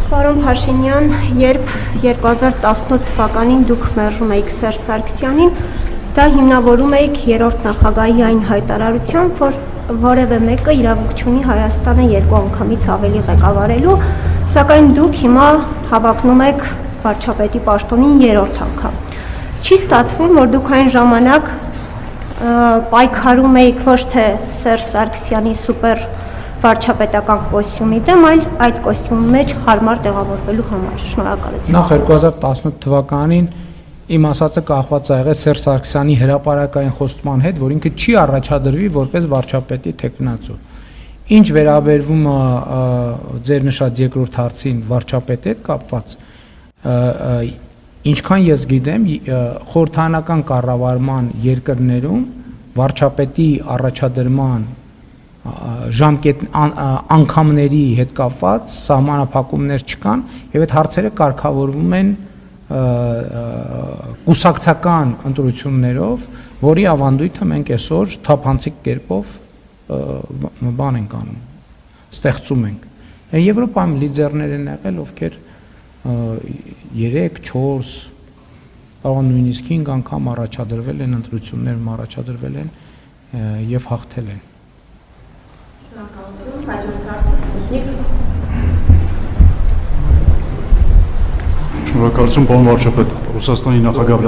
Պարոն Փաշինյան, երբ 2018 թվականին դուք մերժում էիք Սերժ Սարգսյանին, դա հիմնավորում էիք երրորդ նախագահի այն հայտարարությամբ, որ որևէ մեկը իրավունք չունի Հայաստանը երկու անգամից ավելի ղեկավարելու, սակայն դուք հիմա հավակնում եք վարչապետի պաշտոնին երրորդ անգամ։ Չի ստացվում, որ դուք այն ժամանակ պայքարում էիք ոչ թե Սերժ Սարգսյանի սուպեր վարչապետական կոստյումի դեմ, այլ այդ կոստյումի մեջ հարմար տեղավորվելու համար։ Շնորհակալություն։ Նախ 2018 թվականին իմ ասածը կախված ա եղել Սերժ Սարգսյանի հրապարակային խոստման հետ, որ ինքը չի առաջադրվի որպես վարչապետի թեկնածու։ Ինչ վերաբերվում է ձեր նշած երկրորդ հարցին վարչապետի հետ կապված, ինչքան ես գիտեմ, խորհրդանական կառավարման երկրներում վարչապետի առաջադրման ժամկետ անգամների հետ կապված սահմանափակումներ չկան եւ այդ հարցերը կարգավորվում են կուսակցական ընտրություններով, որի ավանդույթը մենք այսօր թափանցիկ կերպով բան ենք անում, ստեղծում ենք։ Եվրոպայում լիդերներ են եղել, ովքեր 3-4 կարող նույնիսկ 5 անգամ առաջադրվել են ընտրություններում առաջադրվել են եւ հաղթել են։ Շնորհակալություն, պարոն վարչապետ, Ռուսաստանի նախագահ